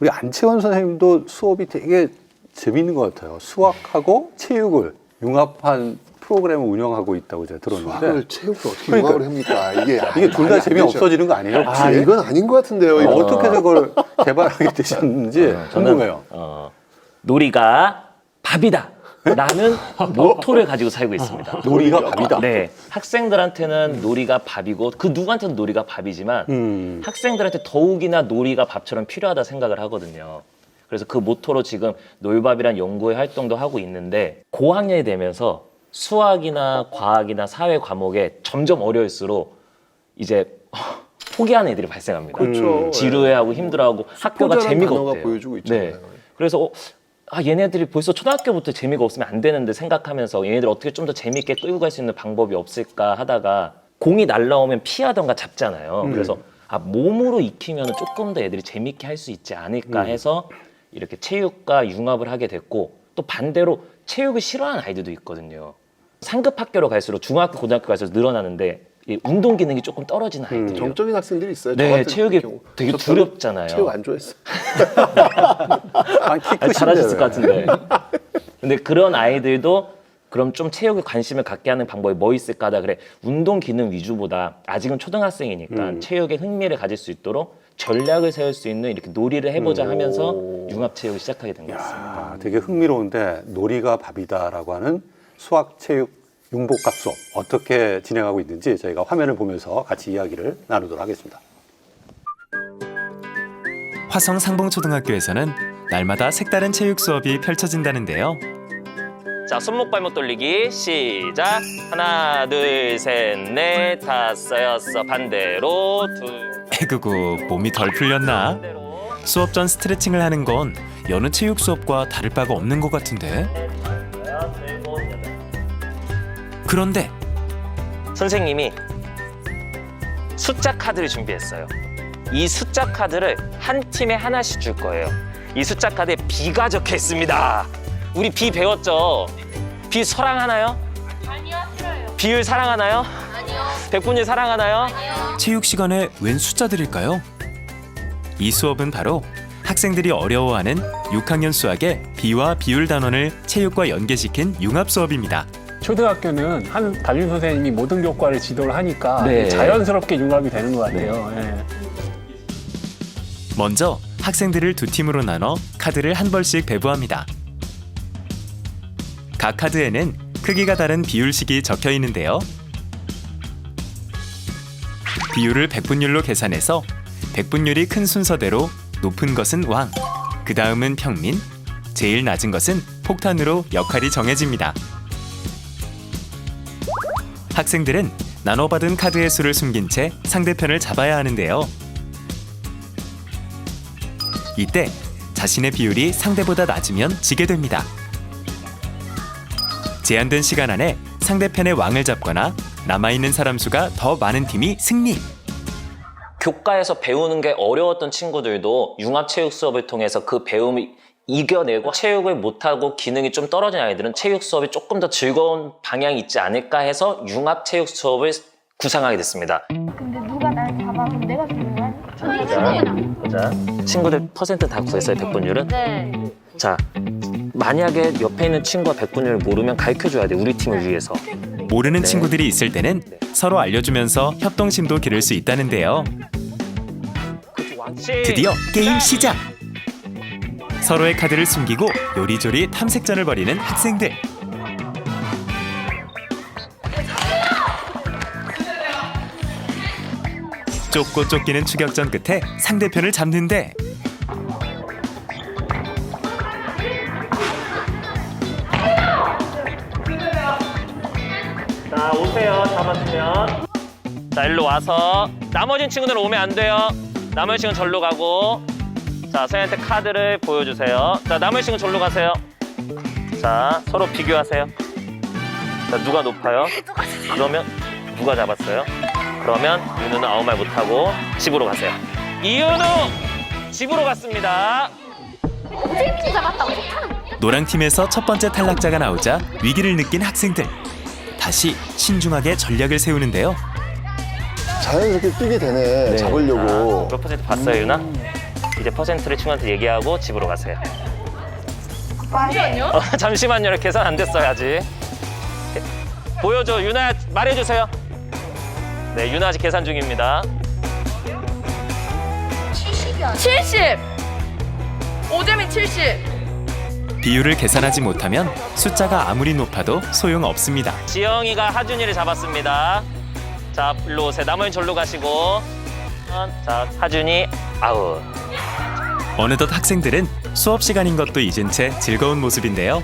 우리 안채원 선생님도 수업이 되게 재미있는 것 같아요. 수학하고 체육을 융합한 프로그램을 운영하고 있다고 제가 들었는데 수학을 체육도 어떻게 그러니까. 융합을 합니까? 이게 둘 다 말이 안 재미 되죠. 없어지는 거 아니에요? 혹시? 이건 아닌 것 같은데요. 이거. 어떻게 그걸 개발하게 되셨는지 궁금해요. 놀이가 밥이다. 라는 모토를 가지고 살고 있습니다. 놀이가 밥이다. 네, 학생들한테는 놀이가 밥이고 그 누구한테는 놀이가 밥이지만 학생들한테 더욱이나 놀이가 밥처럼 필요하다 생각을 하거든요. 그래서 그 모토로 지금 놀밥이란 연구의 활동도 하고 있는데 고학년이 되면서 수학이나 과학이나 사회 과목에 점점 어려울수록 이제 포기하는 애들이 발생합니다. 그렇죠. 지루해하고 힘들어하고 학교가 재미가 단어가 없대요. 보여주고 있잖아요. 네. 그래서 얘네들이 벌써 초등학교부터 재미가 없으면 안 되는데 생각하면서 얘네들 어떻게 좀 더 재미있게 끌고 갈 수 있는 방법이 없을까 하다가 공이 날라오면 피하던가 잡잖아요. 그래서 몸으로 익히면 조금 더 애들이 재미있게 할 수 있지 않을까 해서 이렇게 체육과 융합을 하게 됐고 또 반대로 체육을 싫어하는 아이들도 있거든요. 상급 학교로 갈수록 중학교, 고등학교 갈수록 늘어나는데 이 운동 기능이 조금 떨어지는 아이들이에요. 정적인 학생들이 있어요. 저 네, 같은 체육이 경우. 되게 저 두렵잖아요. 체육 안 좋아했어. 키 크신데. 잘하셨을 것 같은데. 근데 그런 아이들도 그럼 좀 체육에 관심을 갖게 하는 방법이 뭐 있을까 하다 그래 운동 기능 위주보다 아직은 초등학생이니까 체육에 흥미를 가질 수 있도록 전략을 세울 수 있는 이렇게 놀이를 해보자 하면서 융합체육을 시작하게 된 것 같습니다. 되게 흥미로운데 놀이가 밥이다라고 하는 수학, 체육, 융복합 수업 어떻게 진행하고 있는지 저희가 화면을 보면서 같이 이야기를 나누도록 하겠습니다. 화성 상봉초등학교에서는 날마다 색다른 체육 수업이 펼쳐진다는데요. 자, 손목 발목 돌리기 시작. 하나, 둘, 셋, 넷, 다섯, 여섯, 반대로 둘. 에구구 몸이 덜 풀렸나? 반대로. 수업 전 스트레칭을 하는 건 여느 체육 수업과 다를 바가 없는 것 같은데. 그런데 선생님이 숫자 카드를 준비했어요. 이 숫자 카드를 한 팀에 하나씩 줄 거예요. 이 숫자 카드에 비가 적혀 있습니다. 우리 비 배웠죠? 비 사랑하나요? 아니요, 싫어요. 비를 사랑하나요? 아니요. 백분을 사랑하나요? 아니요. 체육 시간에 웬 숫자들일까요? 이 수업은 바로 학생들이 어려워하는 6학년 수학의 비와 비율 단원을 체육과 연계시킨 융합 수업입니다. 초등학교는 한 담임 선생님이 모든 교과를 지도를 하니까 네. 자연스럽게 융합이 되는 것 같아요. 예. 먼저 학생들을 두 팀으로 나눠 카드를 한 벌씩 배부합니다. 각 카드에는 크기가 다른 비율식이 적혀 있는데요. 비율을 백분율로 계산해서 백분율이 큰 순서대로 높은 것은 왕, 그 다음은 평민, 제일 낮은 것은 폭탄으로 역할이 정해집니다. 학생들은 나눠받은 카드의 수를 숨긴 채 상대편을 잡아야 하는데요. 이때 자신의 비율이 상대보다 낮으면 지게 됩니다. 제한된 시간 안에 상대편의 왕을 잡거나 남아있는 사람 수가 더 많은 팀이 승리! 교과에서 배우는 게 어려웠던 친구들도 융합체육 수업을 통해서 그 배움을 이겨내고 체육을 못하고 기능이 좀 떨어진 아이들은 체육 수업이 조금 더 즐거운 방향이 있지 않을까 해서 융합체육 수업을 구상하게 됐습니다. 근데 누가 날 잡아? 그럼 내가 죽는 거야? 보자. 친구들 퍼센트 다 구했어요, 백분율은? 네. 자, 만약에 옆에 있는 친구가 백분율을 모르면 가르쳐줘야 돼, 우리 팀을 위해서. 모르는 친구들이 있을 때는 서로 알려주면서 협동심도 기를 수 있다는데요. 드디어 게임 시작! 서로의 카드를 숨기고 요리조리 탐색전을 벌이는 학생들. 쫓고 쫓기는 추격전 끝에 상대편을 잡는데 자, 오세요, 잡았으면. 자, 일로 와서 나머진 친구들은 오면 안 돼요. 나머지 친구는 절로 가고. 자, 선생님한테 카드를 보여주세요. 자, 나머지 친구는 절로 가세요. 자, 서로 비교하세요. 자, 누가 높아요? 그러면 누가 잡았어요? 그러면 윤우는 아무 말 못하고 집으로 가세요. 이윤우! 집으로 갔습니다. 찜질 잡았다고 못하는 노랑팀에서 첫 번째 탈락자가 나오자 위기를 느낀 학생들. 다시 신중하게 전략을 세우는데요. 자연스럽게 뛰게 되네. 잡으려고. 몇 퍼센트 봤어요, 윤아? 이제 퍼센트를 친구한테 얘기하고 집으로 가세요. 잠시만요. 잠시만요. 계산 안 됐어요, 아직. 보여줘. 윤아, 말해주세요. 네, 윤아 아직 계산 중입니다. 70. 5점이 70. 비율을 계산하지 못하면 숫자가 아무리 높아도 소용없습니다. 지영이가 하준이를 잡았습니다. 자, 일로 오세요. 나머지는 절로 가시고. 자, 하준이 아웃. 어느덧 학생들은 수업 시간인 것도 잊은 채 즐거운 모습인데요.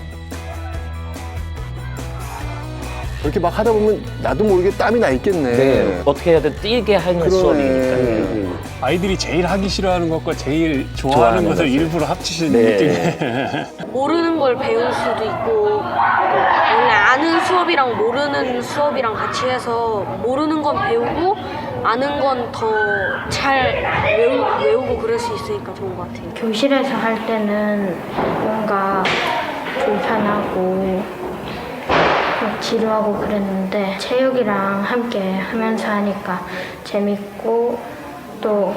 이렇게 막 하다 보면 나도 모르게 땀이 나 있겠네. 어떻게 해야 돼? 뛰게 하는 수업이니까. 아이들이 제일 하기 싫어하는 것과 제일 좋아하는 것을 일부러 합치시는 네. 느낌이에요. 모르는 걸 배울 수도 있고 원래 아는 수업이랑 모르는 수업이랑 같이 해서 모르는 건 배우고 아는 건 더 잘 외우고 그럴 수 있으니까 좋은 것 같아요. 교실에서 할 때는 뭔가 불편하고 좀 지루하고 그랬는데 체육이랑 함께 하면서 하니까 재밌고 또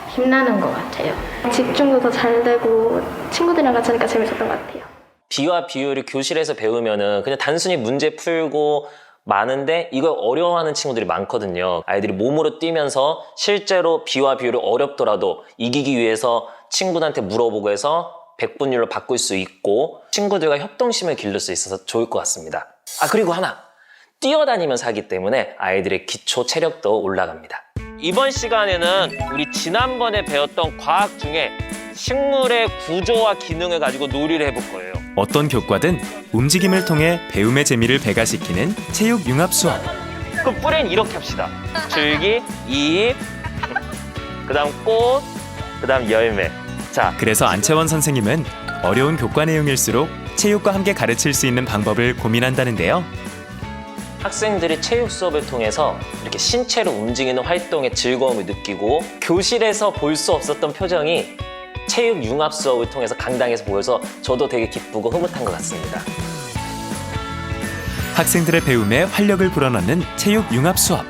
힘나는 것 같아요. 집중도 더 잘 되고 친구들이랑 같이 하니까 재밌었던 것 같아요. 비와 비율을 교실에서 배우면은 그냥 단순히 문제 풀고 많은데 이걸 어려워하는 친구들이 많거든요. 아이들이 몸으로 뛰면서 실제로 비와 비율이 어렵더라도 이기기 위해서 친구들한테 물어보고 해서 백분율로 바꿀 수 있고 친구들과 협동심을 기를 수 있어서 좋을 것 같습니다. 아, 그리고 하나, 뛰어다니면서 하기 때문에 아이들의 기초 체력도 올라갑니다. 이번 시간에는 우리 지난번에 배웠던 과학 중에 식물의 구조와 기능을 가지고 놀이를 해볼 거예요. 어떤 교과든 움직임을 통해 배움의 재미를 배가시키는 체육 융합 수업. 그 뿌리는 이렇게 합시다. 줄기, 잎, 그 다음 꽃, 그 다음 열매. 자, 그래서 안채원 선생님은 어려운 교과 내용일수록 체육과 함께 가르칠 수 있는 방법을 고민한다는데요. 학생들이 체육 수업을 통해서 이렇게 신체로 움직이는 활동의 즐거움을 느끼고 교실에서 볼 수 없었던 표정이 체육 융합 수업을 통해서 강당에서 보여서 저도 되게 기쁘고 흐뭇한 것 같습니다. 학생들의 배움에 활력을 불어넣는 체육 융합 수업.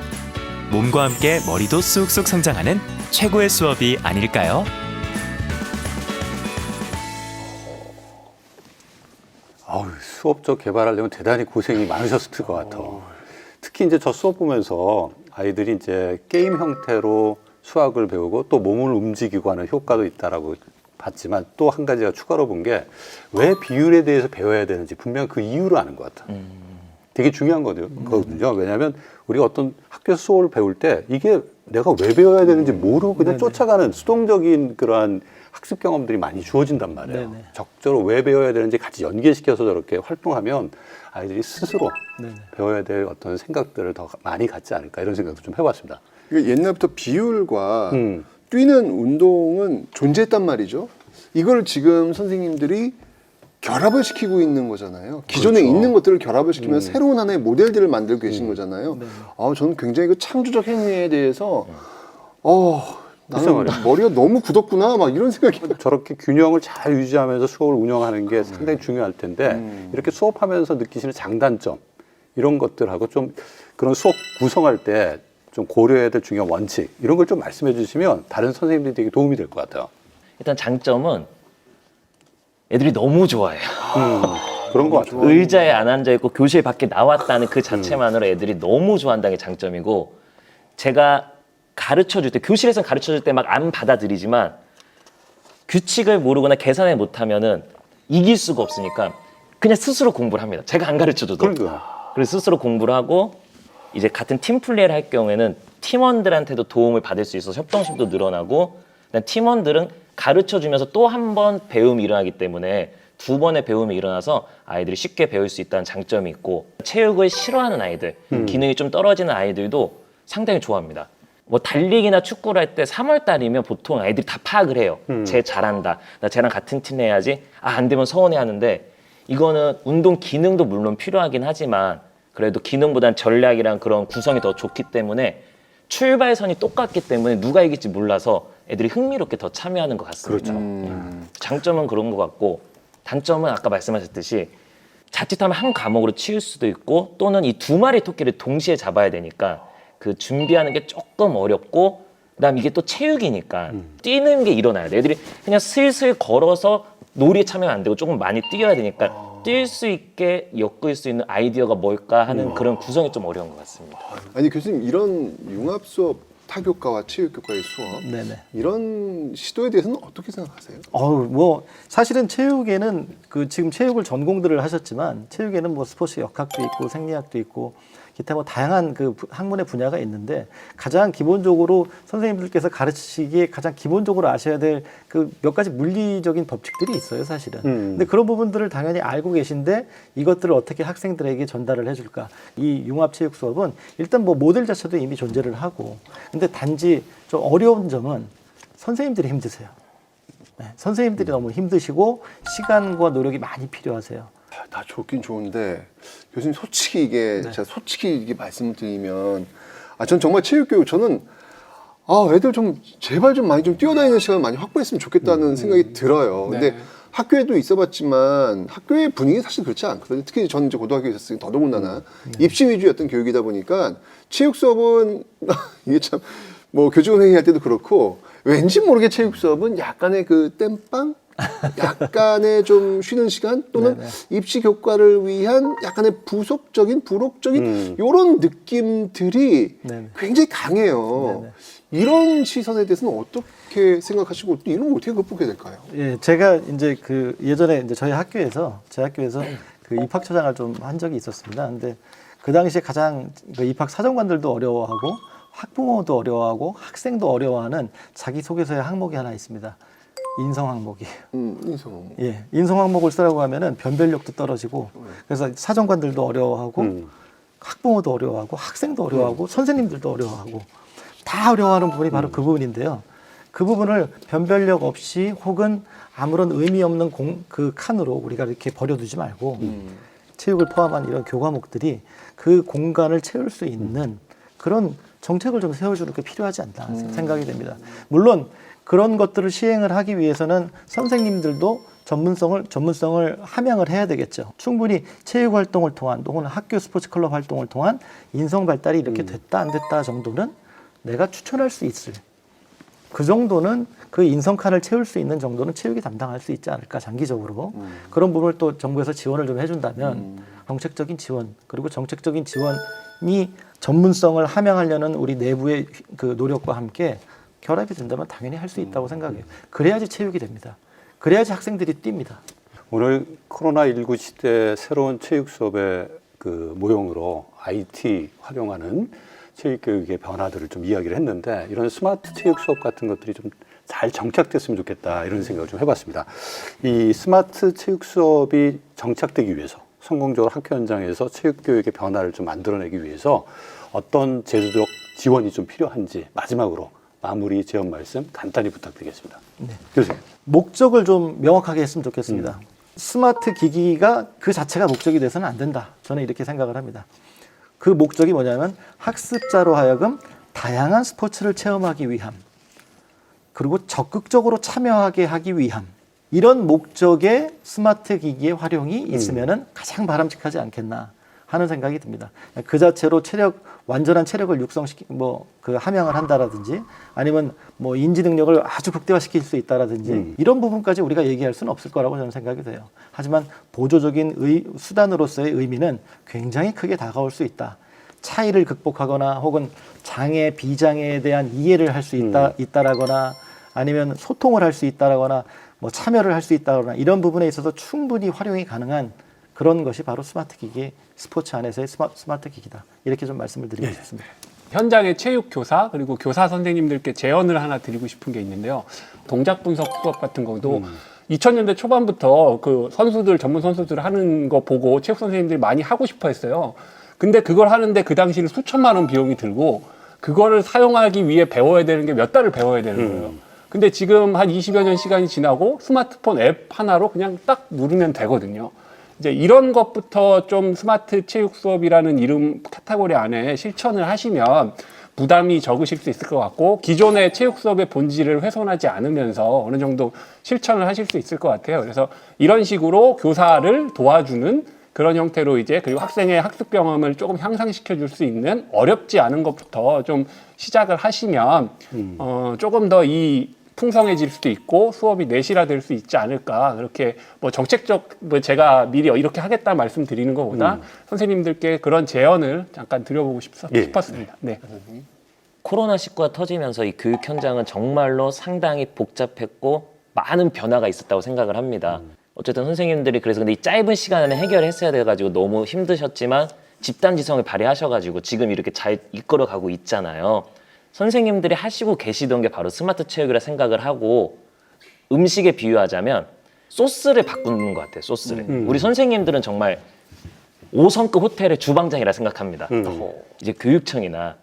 몸과 함께 머리도 쑥쑥 성장하는 최고의 수업이 아닐까요? 아우, 수업적 개발하려면 대단히 고생이 많으셨을 것 같아. 특히 이제 저 수업 보면서 아이들이 이제 게임 형태로 수학을 배우고 또 몸을 움직이고 하는 효과도 있다라고 봤지만 또 한 가지가 추가로 본 게 왜 비율에 대해서 배워야 되는지 분명 그 이유를 아는 것 같아. 되게 중요한 거거든요. 왜냐하면 우리가 어떤 학교 수업을 배울 때 이게 내가 왜 배워야 되는지 모르고 그냥 쫓아가는 수동적인 그러한 학습 경험들이 많이 주어진단 말이에요. 네네. 적절로 왜 배워야 되는지 같이 연계시켜서 저렇게 활동하면 아이들이 스스로 배워야 될 어떤 생각들을 더 많이 갖지 않을까 이런 생각도 좀 해봤습니다. 이게 옛날부터 비율과 뛰는 운동은 존재했단 말이죠. 이걸 지금 선생님들이 결합을 시키고 있는 거잖아요. 기존에 그렇죠. 있는 것들을 결합을 시키면서 새로운 하나의 모델들을 만들고 계신 거잖아요. 저는 굉장히 그 창조적 행위에 대해서 나는 머리가 너무 굳었구나 막 이런 생각이 저렇게 균형을 잘 유지하면서 수업을 운영하는 게 상당히 중요할 텐데 이렇게 수업하면서 느끼시는 장단점 이런 것들하고 좀 그런 수업 구성할 때 좀 고려해야 될 중요한 원칙 이런 걸 좀 말씀해 주시면 다른 선생님들이 되게 도움이 될 것 같아요. 일단 장점은 애들이 너무 좋아해요. 그런 것 같아요. 의자에 안 앉아 있고 교실 밖에 나왔다는 그 자체만으로 애들이 너무 좋아한다는 게 장점이고, 제가 가르쳐 줄 때, 교실에서 가르쳐 줄 때 막 안 받아들이지만 규칙을 모르거나 계산을 못하면은 이길 수가 없으니까 그냥 스스로 공부를 합니다. 제가 안 가르쳐 줘도. 그래서 스스로 공부를 하고, 이제 같은 팀 플레이를 할 경우에는 팀원들한테도 도움을 받을 수 있어서 협동심도 늘어나고, 팀원들은 가르쳐 주면서 또 한 번 배움이 일어나기 때문에 두 번의 배움이 일어나서 아이들이 쉽게 배울 수 있다는 장점이 있고, 체육을 싫어하는 아이들, 기능이 좀 떨어지는 아이들도 상당히 좋아합니다. 뭐 달리기나 축구를 할 때 3월 달이면 보통 아이들이 다 파악을 해요. 쟤 잘한다. 나 쟤랑 같은 팀 해야지. 안 되면 서운해 하는데, 이거는 운동 기능도 물론 필요하긴 하지만 그래도 기능보단 전략이랑 그런 구성이 더 좋기 때문에 출발선이 똑같기 때문에 누가 이길지 몰라서 애들이 흥미롭게 더 참여하는 것 같습니다. 장점은 그런 것 같고, 단점은 아까 말씀하셨듯이 자칫하면 한 과목으로 치울 수도 있고, 또는 이 두 마리 토끼를 동시에 잡아야 되니까 그 준비하는 게 조금 어렵고, 그다음 이게 또 체육이니까 뛰는 게 일어나야 돼. 애들이 그냥 슬슬 걸어서 놀이에 참여하면 안 되고 조금 많이 뛰어야 되니까 뛸 수 있게 엮을 수 있는 아이디어가 뭘까 하는 그런 구성이 좀 어려운 것 같습니다. 아니 교수님, 이런 융합 수업 타교과와 체육교과의 수업 이런 시도에 대해서는 어떻게 생각하세요? 뭐 사실은 체육에는 지금 체육을 전공들을 하셨지만 체육에는 뭐 스포츠 역학도 있고 생리학도 있고 기타 뭐 다양한 그 학문의 분야가 있는데, 가장 기본적으로 선생님들께서 가르치기에 가장 기본적으로 아셔야 될 그 몇 가지 물리적인 법칙들이 있어요, 사실은. 근데 그런 부분들을 당연히 알고 계신데 이것들을 어떻게 학생들에게 전달을 해줄까? 이 융합체육 수업은 일단 뭐 모델 자체도 이미 존재를 하고, 근데 단지 좀 어려운 점은 선생님들이 힘드세요. 선생님들이 너무 힘드시고 시간과 노력이 많이 필요하세요. 다 좋긴 좋은데 교수님, 솔직히 이게 제가 솔직히 이게 말씀을 드리면 전 정말 체육교육 저는 애들 좀 제발 좀 많이 좀 뛰어다니는 시간을 많이 확보했으면 좋겠다는 생각이 들어요. 근데 학교에도 있어봤지만 학교의 분위기 사실 그렇지 않거든요. 특히 저는 이제 고등학교에 있었으니 더더군다나 입시 위주였던 교육이다 보니까 체육 수업은 이게 참 뭐 교직원 회의할 때도 그렇고 왠지 모르게 체육 수업은 약간의 그 땜빵? 약간의 좀 쉬는 시간 또는 입시 교과를 위한 약간의 부록적인 이런 느낌들이 굉장히 강해요. 이런 시선에 대해서는 어떻게 생각하시고 또 이런 걸 어떻게 극복해야 될까요? 예, 제가 이제 예전에 이제 제 학교에서 그 입학처장을 좀 한 적이 있었습니다. 근데 그 당시에 가장 입학 사정관들도 어려워하고 학부모도 어려워하고 학생도 어려워하는 자기소개서의 항목이 하나 있습니다. 인성 항목이에요. 인성 항목. 예, 인성 항목을 쓰라고 하면은 변별력도 떨어지고, 그래서 사정관들도 어려워하고, 학부모도 어려워하고, 학생도 어려워하고, 선생님들도 어려워하고, 다 어려워하는 부분이 바로 그 부분인데요. 그 부분을 변별력 없이 혹은 아무런 의미 없는 그 칸으로 우리가 이렇게 버려두지 말고, 체육을 포함한 이런 교과목들이 그 공간을 채울 수 있는 그런 정책을 좀 세워주는 게 필요하지 않나 생각이 됩니다. 물론 그런 것들을 시행을 하기 위해서는 선생님들도 전문성을 함양을 해야 되겠죠. 충분히 체육 활동을 통한 또는 학교 스포츠 클럽 활동을 통한 인성 발달이 이렇게 됐다 안 됐다 정도는 내가 추천할 수 있을 그 정도는 그 인성칸을 채울 수 있는 정도는 체육이 담당할 수 있지 않을까 장기적으로 그런 부분을 또 정부에서 지원을 좀 해준다면 정책적인 지원 그리고 정책적인 지원이 전문성을 함양하려는 우리 내부의 그 노력과 함께 결합이 된다면 당연히 할 수 있다고 생각해요. 그래야지 체육이 됩니다. 그래야지 학생들이 뜁니다. 오늘 코로나19 시대 새로운 체육 수업의 그 모형으로 IT 활용하는 체육교육의 변화들을 좀 이야기를 했는데 이런 스마트 체육 수업 같은 것들이 좀 잘 정착됐으면 좋겠다 이런 생각을 좀 해봤습니다. 이 스마트 체육 수업이 정착되기 위해서 성공적으로 학교 현장에서 체육교육의 변화를 좀 만들어내기 위해서 어떤 제도적 지원이 좀 필요한지 마지막으로 마무리 제언 말씀 간단히 부탁드리겠습니다. 네. 교수님. 목적을 좀 명확하게 했으면 좋겠습니다. 스마트 기기가 그 자체가 목적이 돼서는 안 된다. 저는 이렇게 생각을 합니다. 그 목적이 뭐냐면 학습자로 하여금 다양한 스포츠를 체험하기 위함, 그리고 적극적으로 참여하게 하기 위함, 이런 목적의 스마트 기기의 활용이 있으면은 가장 바람직하지 않겠나 하는 생각이 듭니다. 그 자체로 완전한 체력을 함양을 한다라든지 아니면 뭐 인지 능력을 아주 극대화시킬 수 있다라든지 이런 부분까지 우리가 얘기할 수는 없을 거라고 저는 생각이 돼요. 하지만 보조적인 수단으로서의 의미는 굉장히 크게 다가올 수 있다. 차이를 극복하거나 혹은 장애, 비장애에 대한 이해를 할 수 있다라거나 아니면 소통을 할 수 있다라거나 뭐 참여를 할 수 있다거나 이런 부분에 있어서 충분히 활용이 가능한 그런 것이 바로 스마트 기기, 스포츠 안에서의 스마트 기기다. 이렇게 좀 말씀을 드리고 싶습니다. 현장의 체육 교사 그리고 교사 선생님들께 제언을 하나 드리고 싶은 게 있는데요. 동작 분석 수업 같은 것도 2000년대 초반부터 그 전문 선수들 하는 거 보고 체육 선생님들이 많이 하고 싶어 했어요. 근데 그걸 하는데 그 당시는 수천만 원 비용이 들고 그거를 사용하기 위해 배워야 되는 게 몇 달을 배워야 되는 거예요. 근데 지금 한 20여 년 시간이 지나고 스마트폰 앱 하나로 그냥 딱 누르면 되거든요. 이제 이런 것부터 좀 스마트 체육 수업이라는 이름 카테고리 안에 실천을 하시면 부담이 적으실 수 있을 것 같고 기존의 체육 수업의 본질을 훼손하지 않으면서 어느 정도 실천을 하실 수 있을 것 같아요. 그래서 이런 식으로 교사를 도와주는 그런 형태로 이제 그리고 학생의 학습 경험을 조금 향상시켜 줄 수 있는 어렵지 않은 것부터 좀 시작을 하시면 조금 더 풍성해질 수도 있고 수업이 내실화될 수 있지 않을까. 그렇게 뭐 정책적 제가 미리 이렇게 하겠다 말씀드리는 것보다 선생님들께 그런 제언을 잠깐 드려보고 싶었습니다. 네. 코로나19가 터지면서 이 교육 현장은 정말로 상당히 복잡했고 많은 변화가 있었다고 생각을 합니다. 어쨌든 선생님들이 그래서 근데 이 짧은 시간 안에 해결했어야 돼가지고 너무 힘드셨지만 집단지성을 발휘하셔가지고 지금 이렇게 잘 이끌어가고 있잖아요. 선생님들이 하시고 계시던 게 바로 스마트 체육이라 생각을 하고 음식에 비유하자면 소스를 바꾸는 것 같아요. 소스를. 우리 선생님들은 정말 5성급 호텔의 주방장이라 생각합니다. 이제 교육청이나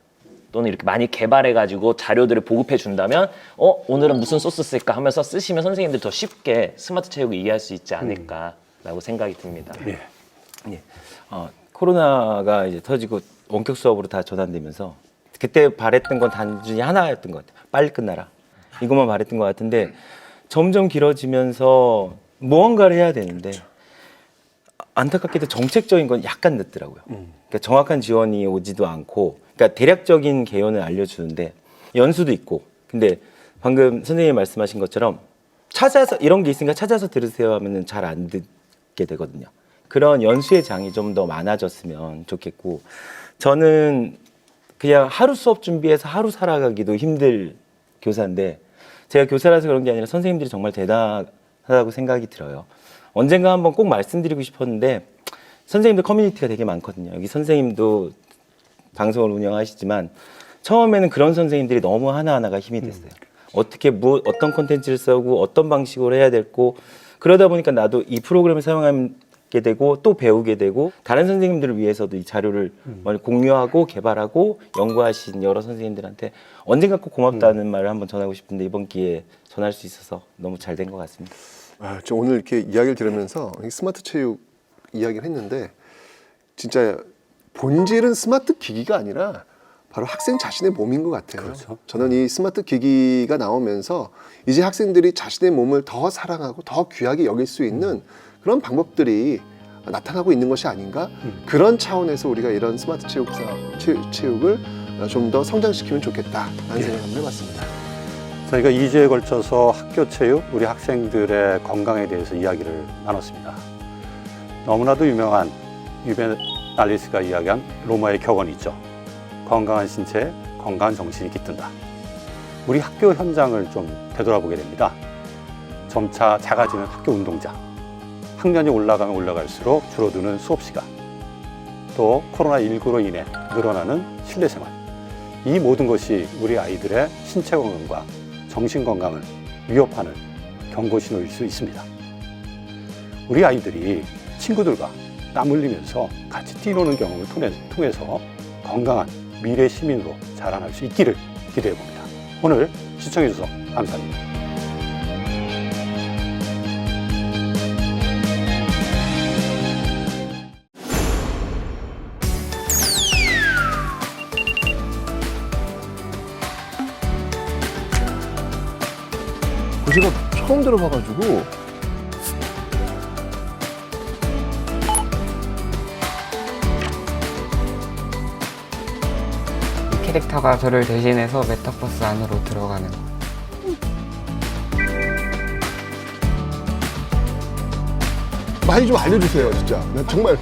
또는 이렇게 많이 개발해가지고 자료들을 보급해 준다면 오늘은 무슨 소스 쓸까 하면서 쓰시면 선생님들이 더 쉽게 스마트 체육을 이해할 수 있지 않을까라고 생각이 듭니다. 코로나가 이제 터지고 원격 수업으로 다 전환되면서 그때 바랬던 건 단순히 하나였던 것 같아요. 빨리 끝나라. 이것만 바랬던 것 같은데 점점 길어지면서 무언가를 해야 되는데 안타깝게도 정책적인 건 약간 늦더라고요. 그러니까 정확한 지원이 오지도 않고 그러니까 대략적인 개요는 알려주는데 연수도 있고 근데 방금 선생님이 말씀하신 것처럼 찾아서 이런 게 있으니까 찾아서 들으세요 하면은 잘 안 듣게 되거든요. 그런 연수의 장이 좀 더 많아졌으면 좋겠고 저는 그냥 하루 수업 준비해서 하루 살아가기도 힘들 교사인데 제가 교사라서 그런 게 아니라 선생님들이 정말 대단하다고 생각이 들어요. 언젠가 한번 꼭 말씀드리고 싶었는데 선생님들 커뮤니티가 되게 많거든요. 여기 선생님도 방송을 운영하시지만 처음에는 그런 선생님들이 너무 하나하나가 힘이 됐어요. 어떻게 어떤 콘텐츠를 쓰고 어떤 방식으로 해야 될고 그러다 보니까 나도 이 프로그램을 사용하게 되고 또 배우게 되고 다른 선생님들을 위해서도 이 자료를 공유하고 개발하고 연구하신 여러 선생님들한테 언젠가 꼭 고맙다는 말을 한번 전하고 싶은데 이번 기회에 전할 수 있어서 너무 잘 된 것 같습니다. 저 오늘 이렇게 이야기를 들으면서 스마트 체육 이야기를 했는데 진짜 본질은 스마트 기기가 아니라 바로 학생 자신의 몸인 것 같아요. 그렇죠. 저는 이 스마트 기기가 나오면서 이제 학생들이 자신의 몸을 더 사랑하고 더 귀하게 여길 수 있는 그런 방법들이 나타나고 있는 것이 아닌가? 그런 차원에서 우리가 이런 스마트 체육을 좀 더 성장시키면 좋겠다라는 생각을 해봤습니다. 저희가 2주에 걸쳐서 학교 체육, 우리 학생들의 건강에 대해서 이야기를 나눴습니다. 너무나도 유명한 유벤 알리스가 이야기한 로마의 격언이 있죠. 건강한 신체에 건강한 정신이 깃든다. 우리 학교 현장을 좀 되돌아보게 됩니다. 점차 작아지는 학교 운동장, 학년이 올라가면 올라갈수록 줄어드는 수업 시간, 또 코로나19로 인해 늘어나는 실내 생활, 이 모든 것이 우리 아이들의 신체 건강과 정신 건강을 위협하는 경고 신호일 수 있습니다. 우리 아이들이 친구들과 땀 흘리면서 같이 뛰노는 경험을 통해서 건강한 미래 시민으로 자라날 수 있기를 기대해 봅니다. 오늘 시청해 주셔서 감사합니다. 제가 처음 들어봐가지고 캐릭터가 저를 대신해서 메타버스 안으로 들어가는 거. 많이 좀 알려주세요, 진짜. 나 정말